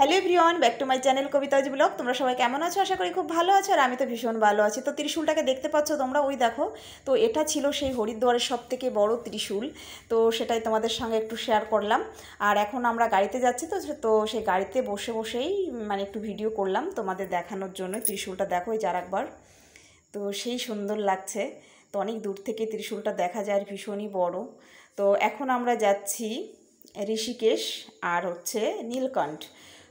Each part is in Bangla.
Hello everyone, back to my channel Kabita's blog. তোমরা সবাই কেমন আছো? আশা করি খুব ভালো আছো, আর আমি তো ভীষণ ভালো আছি। তো ত্রিশূলটাকে দেখতে পাচ্ছ তোমরা, ওই দেখো। তো এটা ছিল সেই হরিদ্বারের সবথেকে বড় ত্রিশূল। তো সেটাই তোমাদের সঙ্গে একটু শেয়ার করলাম। আর এখন আমরা গাড়িতে যাচ্ছি, তো সেই গাড়িতে বসে বসেই মানে একটু ভিডিও করলাম তোমাদের দেখানোর জন্য। ত্রিশূলটা দেখো এই যার একবার, তো সেই সুন্দর লাগছে। তো অনেক দূর থেকে ত্রিশূলটা দেখা যায়, আর ভীষণই বড়। তো এখন আমরা যাচ্ছি ঋষিকেশ আর হচ্ছে নীলকণ্ঠ।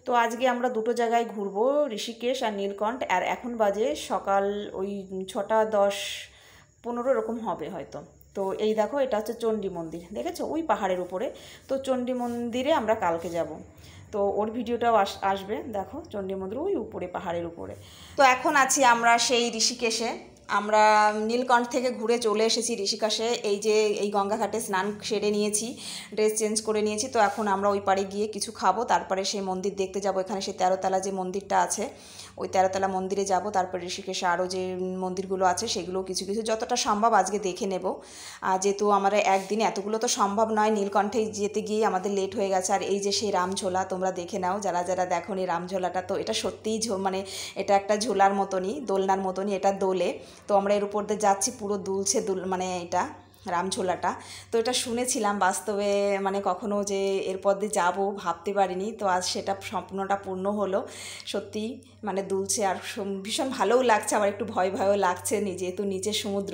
তো আজকে আমরা দুটো জায়গায় ঘুরবো, ঋষিকেশ আর নীলকণ্ঠ। আর এখন বাজে সকাল ওই 6টা 10-15 এরকম হবে হয়তো। তো এই দেখো, এটা হচ্ছে চণ্ডী মন্দির, দেখেছো ওই পাহাড়ের উপরে। তো চণ্ডী মন্দিরে আমরা কালকে যাব। তো ওর ভিডিওটাও আসবে। দেখো চণ্ডী মন্দির ওই উপরে, পাহাড়ের উপরে। তো এখন আছি আমরা সেই ঋষিকেশে। আমরা নীলকণ্ঠ থেকে ঘুরে চলে এসেছি ঋষিকেশে। এই যে এই গঙ্গাঘাটে স্নান সেরে নিয়েছি, ড্রেস চেঞ্জ করে নিয়েছি। তো এখন আমরা ওই পাড়ে গিয়ে কিছু খাবো, তারপরে সেই মন্দির দেখতে যাব। এখানে সেই 13তলা যে মন্দিরটা আছে, ওই 13তলা মন্দিরে যাব। তারপর ঋষিকেশে আরও যে মন্দিরগুলো আছে সেগুলো কিছু কিছু যতটা সম্ভব আজকে দেখে নেব। যেহেতু আমার একদিনে এতগুলো তো সম্ভব নয়। নীলকণ্ঠে যেতে গিয়ে আমাদের লেট হয়ে গেছে। আর এই যে সেই রামঝোলা, তোমরা দেখে নাও যারা যারা দেখোনি রামঝোলাটা। তো এটা সত্যিই মানে এটা একটা ঝোলার মতনই, দোলনার মতনই এটা দোলে। তো আমরা এর উপর দিয়ে যাচ্ছি, পুরো দুলছে মানে এটা রামঝোলাটা। তো এটা শুনেছিলাম, বাস্তবে মানে কখনো যে এরপর দিয়ে যাবো ভাবতে পারিনি। তো আজ সেটা স্বপ্নটা পূর্ণ হলো। সত্যি মানে দুলছে, আর ভীষণ ভালোও লাগছে, আবার একটু ভয় ভয়ও লাগছে, যেহেতু নিচে সমুদ্র।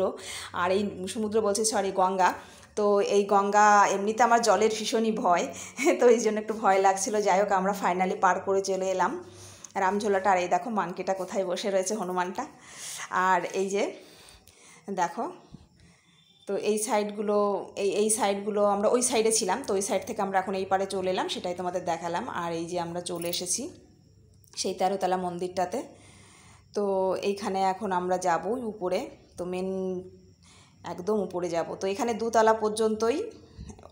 আর এই সমুদ্র বলছে, সরি গঙ্গা। তো এই গঙ্গা এমনিতে আমার জলের ভীষণই ভয়, তো এই জন্য একটু ভয় লাগছিল। যাই হোক, আমরা ফাইনালি পার করে চলে এলাম রামঝোলাটা। আর এই দেখো মানকিটা কোথায় বসে রয়েছে, হনুমানটা। আর এই যে দেখো, তো এই সাইডগুলো এই সাইডগুলো আমরা ওই সাইডে ছিলাম, তো ওই সাইড থেকে আমরা এখন এই পারে চলে এলাম, সেটাই তোমাদের দেখালাম। আর এই যে আমরা চলে এসেছি সেই 13তলা মন্দিরটাতে। তো এইখানে এখন আমরা যাব উপরে, তো মেন একদম উপরে যাব। তো এখানে 2তলা পর্যন্তই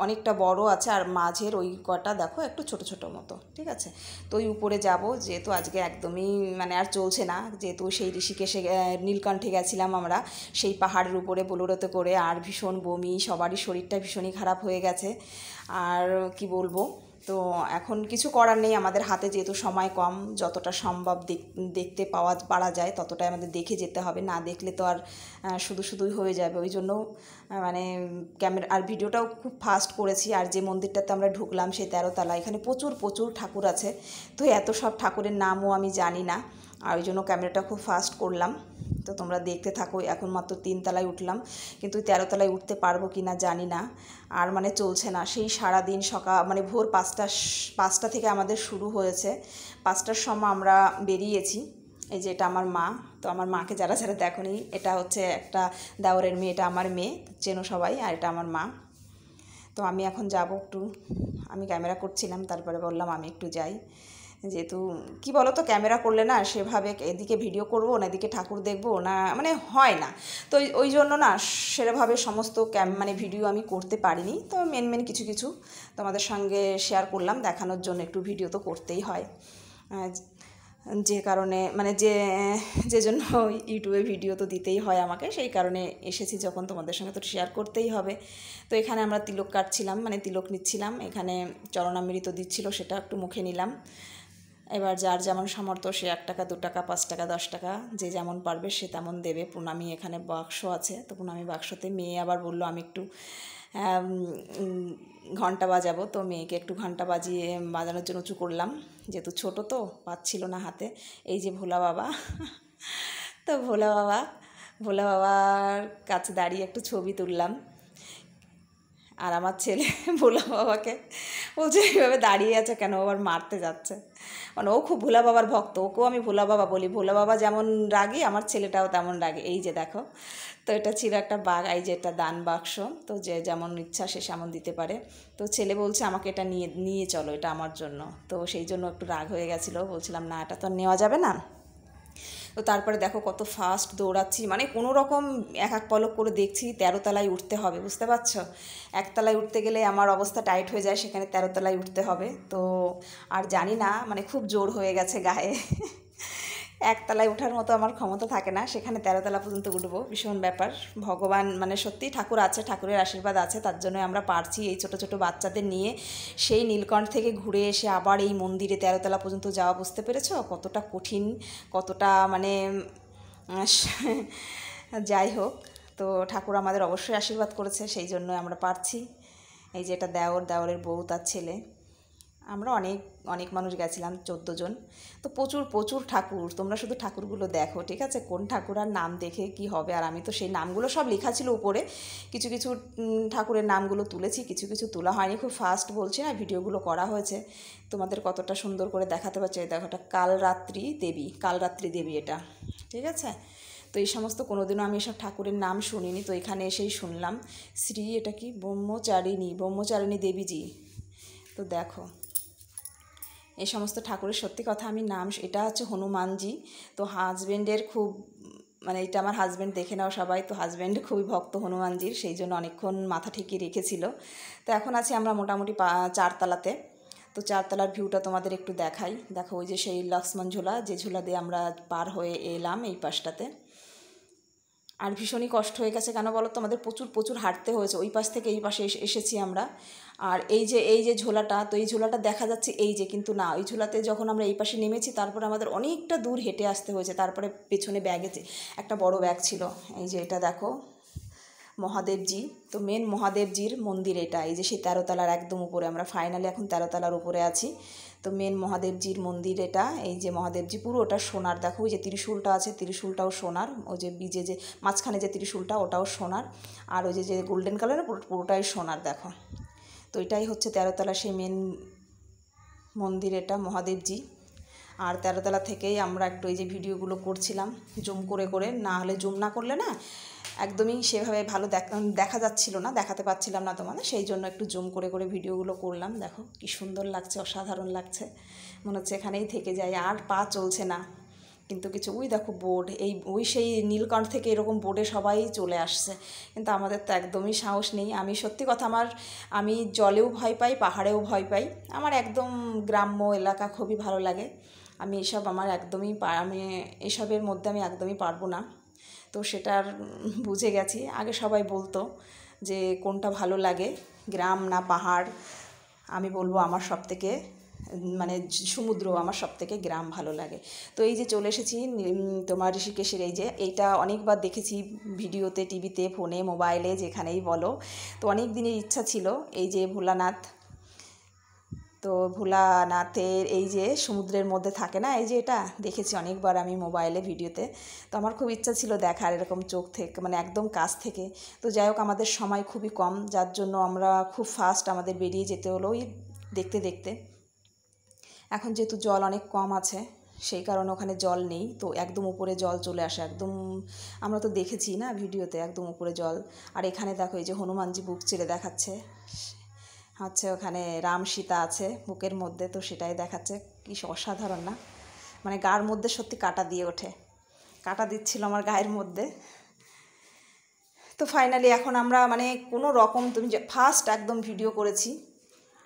অনেকটা বড় আছে, আর মাঝের ওই কটা দেখো একটু ছোট ছোট মতো, ঠিক আছে। তো ওই উপরে যাব, যেহেতু আজকে একদমই মানে আর চলছে না, যেহেতু সেই ঋষিকেশে নীলকণ্ঠে গেছিলাম আমরা সেই পাহাড়ের উপরে বোলেরোতে করে। আর ভীষণ বমি, সবারই শরীরটা ভীষণই খারাপ হয়ে গেছে। আর কি বলবো, তো এখন কিছু করার নেই আমাদের হাতে, যেহেতু সময় কম। যতটা সম্ভব দেখতে পারা যায় ততটাই আমাদের দেখে যেতে হবে, না দেখলে তো আর শুধু শুধুই হয়ে যাবে। ওই জন্য মানে ক্যামেরা আর ভিডিওটাও খুব ফাস্ট করেছি। আর যে মন্দিরটাতে আমরা ঢুকলাম সেই 13তলা, এখানে প্রচুর প্রচুর ঠাকুর আছে। তো এত সব ঠাকুরের নামও আমি জানি না, আর ওই জন্য ক্যামেরাটা খুব ফাস্ট করলাম। তো তোমরা দেখতে থাকো। এখন মাত্র 3তলায় উঠলাম, কিন্তু 13তলায় উঠতে পারবো কি না জানি না। আর মানে চলছে না, সেই সারাদিন সকাল মানে ভোর 5টা থেকে আমাদের শুরু হয়েছে। 5টার সময় আমরা বেরিয়েছি। এই যে এটা আমার মা। তো আমার মাকে যারা যারা দেখোনি, এটা হচ্ছে একটা দেওরের মেয়ে, এটা আমার মেয়ে, চেনো সবাই। আর এটা আমার মা। তো আমি এখন যাব একটু, আমি ক্যামেরা করছিলাম, তারপরে বললাম আমি একটু যাই। যেহেতু কি বলো তো, ক্যামেরা করলে না সেভাবে এদিকে ভিডিও করব না এদিকে ঠাকুর দেখব না, মানে হয় না। তো ওই জন্য না সেভাবে সমস্ত মানে ভিডিও আমি করতে পারিনি। তো মেন কিছু কিছু তোমাদের সঙ্গে শেয়ার করলাম, দেখানোর জন্য একটু ভিডিও তো করতেই হয়। যে কারণে মানে যে জন্য ইউটিউবে ভিডিও তো দিতেই হয় আমাকে, সেই কারণে এসেছি যখন, তোমাদের সঙ্গে তো শেয়ার করতেই হবে। তো এখানে আমরা তিলক কাটছিলাম, মানে তিলক নিচ্ছিলাম। এখানে চরণামৃত দিচ্ছিল, সেটা একটু মুখে নিলাম। এবার যার যেমন সামর্থ্য, সে 1 টাকা 2 টাকা 5 টাকা 10 টাকা যে যেমন পারবে সে তেমন দেবে। প্রণামী এখানে বাক্স আছে, তো প্রণামী বাক্সতে মেয়ে আবার বললো আমি একটু ঘন্টা বাজাবো। তো মেয়েকে একটু ঘন্টা বাজানোর জন্য উঁচু করলাম, যেহেতু ছোটো তো পাচ্ছিল না হাতে। এই যে ভোলা বাবা, তো ভোলা বাবার কাছে দাঁড়িয়ে একটু ছবি তুললাম। আর আমার ছেলে ভোলা বাবাকে বলছে এইভাবে দাঁড়িয়ে আছে কেন, আবার মারতে যাচ্ছে। মানে ও খুব ভোলা বাবার ভক্ত, ওকেও আমি ভোলা বাবা বলি। ভোলা বাবা যেমন রাগী, আমার ছেলেটাও তেমন রাগী। এই যে দেখো, তো এটা ছিল একটা এই যে এটা দান বাক্স। তো যে যেমন ইচ্ছা সে সেমন দিতে পারে। তো ছেলে বলছে আমাকে এটা নিয়ে চলো, এটা আমার জন্য। তো সেই জন্য একটু রাগ হয়ে গেছিলো, বলছিলাম না এটা তো নেওয়া যাবে না। তো তারপরে দেখো কত ফাস্ট দৌড়াচ্ছি, মানে কোনো রকম এক পলক করে দেখছি 13তলায় উঠতে হবে, বুঝতে পারছো। 1তলায় উঠতে গেলে আমার অবস্থা টাইট হয়ে যায়, সেখানে 13তলায় উঠতে হবে। তো আর জানি না, মানে খুব জোর হয়ে গেছে গায়ে। একতলায় ওঠার মতো আমার ক্ষমতা থাকে না, সেখানে 13 তলা পর্যন্ত উঠবো, ভীষণ ব্যাপার। ভগবান মানে সত্যি ঠাকুর আছে, ঠাকুরের আশীর্বাদ আছে, তার জন্য আমরা পারছি এই ছোট ছোট বাচ্চাদের নিয়ে সেই নীলকণ্ঠ থেকে ঘুরে এসে আবার এই মন্দিরে 13 তলা পর্যন্ত যাওয়া। বুঝতে পেরেছো কতটা কঠিন, কতটা মানে যাই হোক, তো ঠাকুর আমাদের অবশ্যই আশীর্বাদ করেছে, সেই জন্য আমরা পারছি। এই যে এটা দেওরের বউ, তার ছেলে, আমরা অনেক অনেক মানুষ গেছিলাম, 14 জন। তো প্রচুর প্রচুর ঠাকুর, তোমরা শুধু ঠাকুরগুলো দেখো, ঠিক আছে? কোন ঠাকুর আর নাম দেখে কি হবে, আর আমি তো সেই নামগুলো সব লেখা ছিল উপরে, কিছু কিছু ঠাকুরের নামগুলো তুলেছি, কিছু কিছু তোলা হয়নি। খুব ফাস্ট বলছি না, ভিডিওগুলো করা হয়েছে, তোমাদের কতটা সুন্দর করে দেখাতে পারছি। দেখো, এটা কালরাত্রি দেবী এটা, ঠিক আছে? তো এই সমস্ত কোনোদিনও আমি এসব ঠাকুরের নাম শুনিনি, তো এখানে এসেই শুনলাম। এটা কি ব্রহ্মচারিণী দেবীজি। তো দেখো, এই সমস্ত ঠাকুরের সত্যি কথা আমি নাম, এটা হচ্ছে হনুমানজি। তো হাজব্যান্ডের খুব মানে এটা আমার হাজব্যান্ড, দেখে নাও সবাই, তো হাজব্যান্ড খুবই ভক্ত হনুমানজির, সেই জন্য অনেকক্ষণ মাথা ঠেকিয়ে রেখেছিল। তো এখন আছি আমরা মোটামুটি 4 তলাতে। তো 4 তলার ভিউটা তোমাদের একটু দেখাই। দেখো, ওই যে সেই লক্ষ্মণ ঝোলা, যে ঝোলা দিয়ে আমরা পার হয়ে এলাম এই পাশটাতে। আর ভীষণই কষ্ট হয়ে গেছে, কেন বলো তো? আমাদের প্রচুর প্রচুর হাঁটতে হয়েছে, ওই পাশ থেকে এই পাশে এসেছি আমরা। আর এই যে ঝোলাটা, তো এই ঝোলাটা দেখা যাচ্ছে এই যে, কিন্তু না, ওই ঝোলাতে যখন আমরা এই পাশে নেমেছি, তারপরে আমাদের অনেকটা দূর হেঁটে আসতে হয়েছে। তারপরে পেছনে ব্যাগে একটা বড় ব্যাগ ছিল। এই যে এটা দেখো, মহাদেবজি। তো মেন মহাদেবজির মন্দির এটা, এই যে সেই 13 তলার একদম উপরে, আমরা ফাইনালি এখন 13 তলার উপরে আছি। তো মেন মহাদেবজির মন্দির এটা। এই যে মহাদেবজি পুরোটা সোনার, দেখো ওই যে ত্রিশূলটা আছে, ত্রিশূলটাও সোনার, ওই যে বীজে যে মাঝখানে যে ত্রিশূলটা, ওটাও সোনার। আর ওই যে গোল্ডেন কালারের পুরোটাই সোনার, দেখো। তো এটাই হচ্ছে 13 তলা সেই মেন মন্দির এটা, মহাদেবজি। আর 13 তলা থেকেই আমরা একটু এই যে ভিডিওগুলো করছিলাম জুম করে করে, না হলে জুম না করলে না একদমই সেভাবে ভালো দেখা যাচ্ছিল না, দেখাতে পাচ্ছিলাম না তোমাদের, সেই জন্য একটু জুম করে করে ভিডিওগুলো করলাম। দেখো কি সুন্দর লাগছে, অসাধারণ লাগছে, মনে হচ্ছে এখানেই থেকে যাই। আর পা চলছে না, কিন্তু কিছু, ওই দেখো বোর্ড, ওই সেই নীলকণ্ঠ থেকে এরকম বোর্ডে সবাই চলে আসছে, কিন্তু আমাদের তো একদমই সাহস নেই। আমি সত্যি কথা, আমি জলেও ভয় পাই, পাহাড়েও ভয় পাই, আমার একদম গ্রাম্য এলাকা খুবই ভালো লাগে। আমি এসবের মধ্যে আমি একদমই পারবো না। তো সেটার বুঝে গেছি। আগে সবাই বলতো যে কোনটা ভালো লাগে, গ্রাম না পাহাড়, আমি বলবো আমার সব থেকে মানে সমুদ্র, আমার সব থেকে গ্রাম ভালো লাগে। তো এই যে চলে এসেছি তোমার ঋষিকেশের, এই যে এইটা অনেকবার দেখেছি ভিডিওতে, টিভিতে, ফোনে, মোবাইলে, যেখানেই বলো। তো অনেক দিনের ইচ্ছা ছিল এই যে ভোলানাথ, তো ভোলানাথের এই যে সমুদ্রের মধ্যে থাকে না, এই যে এটা দেখেছি অনেকবার আমি মোবাইলে, ভিডিওতে। তো আমার খুব ইচ্ছা ছিল দেখার, এরকম চোখ থেকে মানে একদম কাছ থেকে। তো যাই হোক, আমাদের সময় খুবই কম, যার জন্য আমরা খুব ফাস্ট আমাদের বেরিয়ে যেতে হলো ওই দেখতে দেখতে। এখন যেহেতু জল অনেক কম আছে, সেই কারণে ওখানে জল নেই, তো একদম উপরে জল চলে আসে একদম, আমরা তো দেখেছি না ভিডিওতে, একদম উপরে জল। আর এখানে দেখো, এই যে হনুমানজি বুক চিরে দেখাচ্ছে, হচ্ছে ওখানে রাম সীতা আছে বুকের মধ্যে, তো সেটাই দেখাচ্ছে। কি অসাধারণ না, মানে গায়ের মধ্যে সত্যি কাঁটা দিয়ে ওঠে, কাঁটা দিচ্ছিল আমার গায়ের মধ্যে। তো ফাইনালি এখন আমরা মানে কোনো রকম, তুমি যে ফার্স্ট একদম ভিডিও করেছি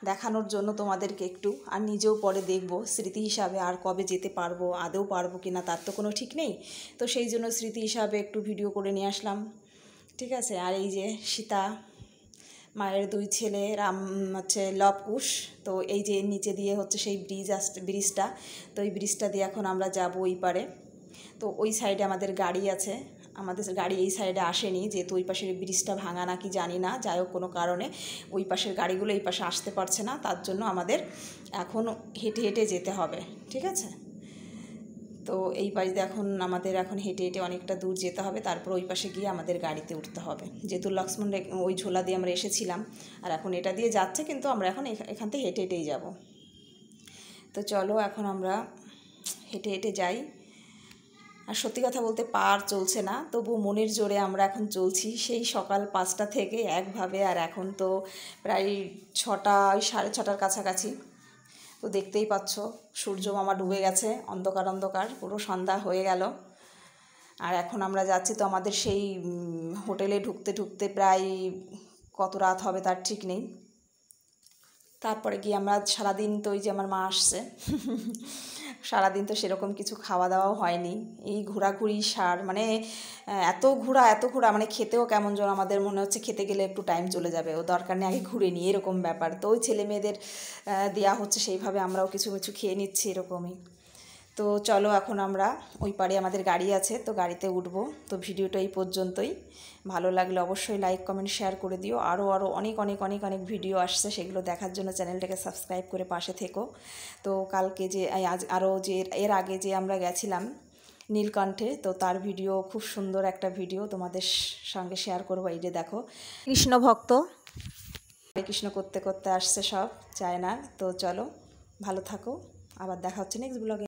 দেখানোর জন্য তোমাদেরকে একটু, আর নিজেও পরে দেখবো স্মৃতি হিসাবে, আর কবে যেতে পারবো, আদৌ পারবো কি না তার তো কোনো ঠিক নেই। তো সেই জন্য স্মৃতি হিসাবে একটু ভিডিও করে নিয়ে আসলাম, ঠিক আছে। আর এই যে সীতা মায়ের 2 ছেলে, রাম হচ্ছে লব কুশ। তো এই যে নিচে দিয়ে হচ্ছে সেই ব্রিজটা, তো এই ব্রিজটা দিয়ে এখন আমরা যাব ওই পারে। তো ওই সাইডে আমাদের গাড়ি আছে, আমাদের গাড়ি এই সাইডে আসেনি, যেহেতু ওই পাশের ব্রিজটা ভাঙা নাকি জানি না, যাই হোক কোনো কারণে ওই পাশের গাড়িগুলো এই পাশে আসতে পারছে না, তার জন্য আমাদের এখন হেঁটে হেঁটে যেতে হবে, ঠিক আছে। তো এই পাশ দিয়ে আমাদের হেঁটে হেঁটে অনেকটা দূর যেতে হবে, তারপর ওই পাশে গিয়ে আমাদের গাড়িতে উঠতে হবে, যেহেতু লক্ষ্মণ ওই ঝোলা দিয়ে আমরা এসেছিলাম, আর এখন এটা দিয়ে যাচ্ছে, কিন্তু আমরা এখন এখান থেকে হেঁটে হেঁটেই যাব। তো চলো এখন আমরা হেঁটে হেঁটে যাই। আর সত্যি কথা বলতে পার চলছে না, তবু মনের জোরে আমরা এখন চলছি, সেই সকাল 5টা থেকে একভাবে। আর এখন তো প্রায় 6টা, 6:30টার কাছাকাছি। তো দেখতেই পাচ্ছ সূর্য মামা ডুবে গেছে, অন্ধকার অন্ধকার পুরো সন্ধ্যা হয়ে গেল। আর এখন আমরা যাচ্ছি, তো আমাদের সেই হোটেলে ঢুকতে ঢুকতে প্রায় কত রাত হবে তার ঠিক নেই। তারপরে গিয়ে আমরা সারাদিন, তো ওই যে আমার মা আসছে, সারাদিন তো সেরকম কিছু খাওয়া দাওয়াও হয়নি, এই ঘোরাঘুরি সার মানে এত ঘোরা মানে খেতেও কেমন যেন আমাদের মনে হচ্ছে খেতে গেলে একটু টাইম চলে যাবে, ও দরকার নেই আগে ঘুরে নিই এরকম ব্যাপার। তো ওই ছেলে মেয়েদের দেওয়া হচ্ছে সেইভাবে আমরাও কিছু কিছু খেয়ে নিচ্ছি এরকমই। তো চলো এখন আমরা ওই পারে আমাদের গাড়ি আছে, তো গাড়িতে উঠবো। তো ভিডিওটা এই পর্যন্তই, ভালো লাগলে অবশ্যই লাইক কমেন্ট শেয়ার করে দিও। আরও অনেক অনেক অনেক অনেক ভিডিও আসছে, সেগুলো দেখার জন্য চ্যানেলটাকে সাবস্ক্রাইব করে পাশে থেকো। তো কালকে যে আজ আরও যে এর আগে যে আমরা গেছিলাম নীলকণ্ঠে, তো তার ভিডিও খুব সুন্দর একটা ভিডিও তোমাদের সঙ্গে শেয়ার করবো। এই যে দেখো কৃষ্ণ ভক্ত কৃষ্ণ করতে করতে আসছে সব চায় না। তো চলো ভালো থাকো, আবার দেখা হচ্ছে নেক্সট ব্লগে।